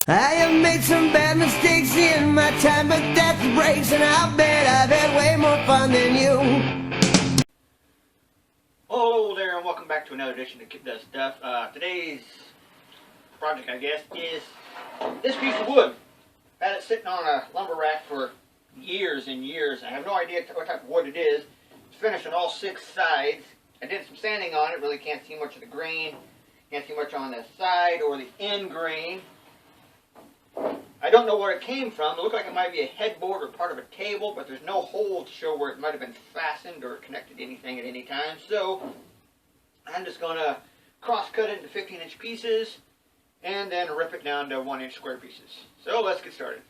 I have made some bad mistakes in my time, but that's the breaks, and I'll bet I've had way more fun than you. Hello there, and welcome back to another edition of Kip Does Stuff. Today's project, I guess, is this piece of wood. I've had it sitting on a lumber rack for years and years. I have no idea what type of wood it is. It's finished on all 6 sides. I did some sanding on it. Really can't see much of the grain. Can't see much on the side or the end grain. I don't know where it came from. It looked like it might be a headboard or part of a table, but there's no hole to show where it might have been fastened or connected to anything at any time. So I'm just going to cross-cut it into 15-inch pieces and then rip it down to 1-inch square pieces. So let's get started.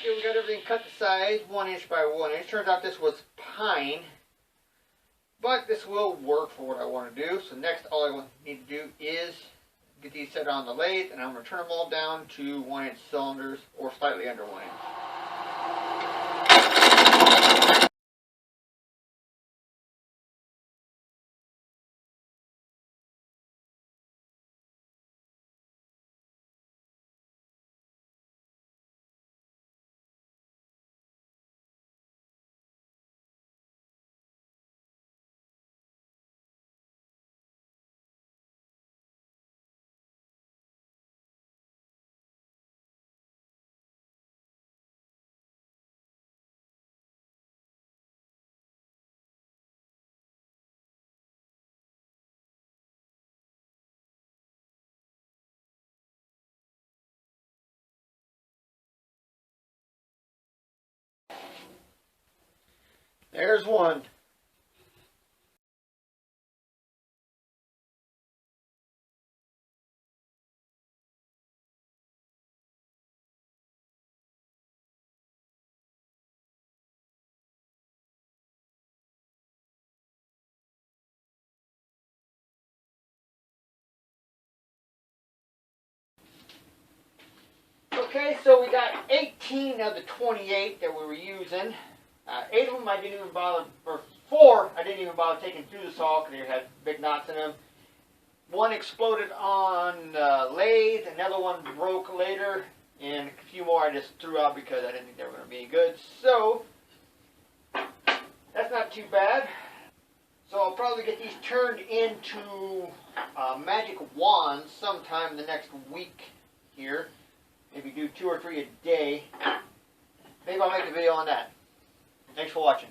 We got everything cut to size, 1 inch by 1 inch. Turns out this was pine, but this will work for what I want to do. So next, all I need to do is get these set on the lathe, and I'm going to turn them all down to 1-inch cylinders, or slightly under 1 inch. There's one. Okay, so we got 18 of the 28 that we were using. 8 of them I didn't even bother, or 4 I didn't even bother taking through the saw because they had big knots in them. One exploded on lathe, another one broke later, and a few more I just threw out because I didn't think they were going to be any good. So, that's not too bad. So I'll probably get these turned into magic wands sometime in the next week here. Maybe do 2 or 3 a day. Maybe I'll make a video on that. Thanks for watching.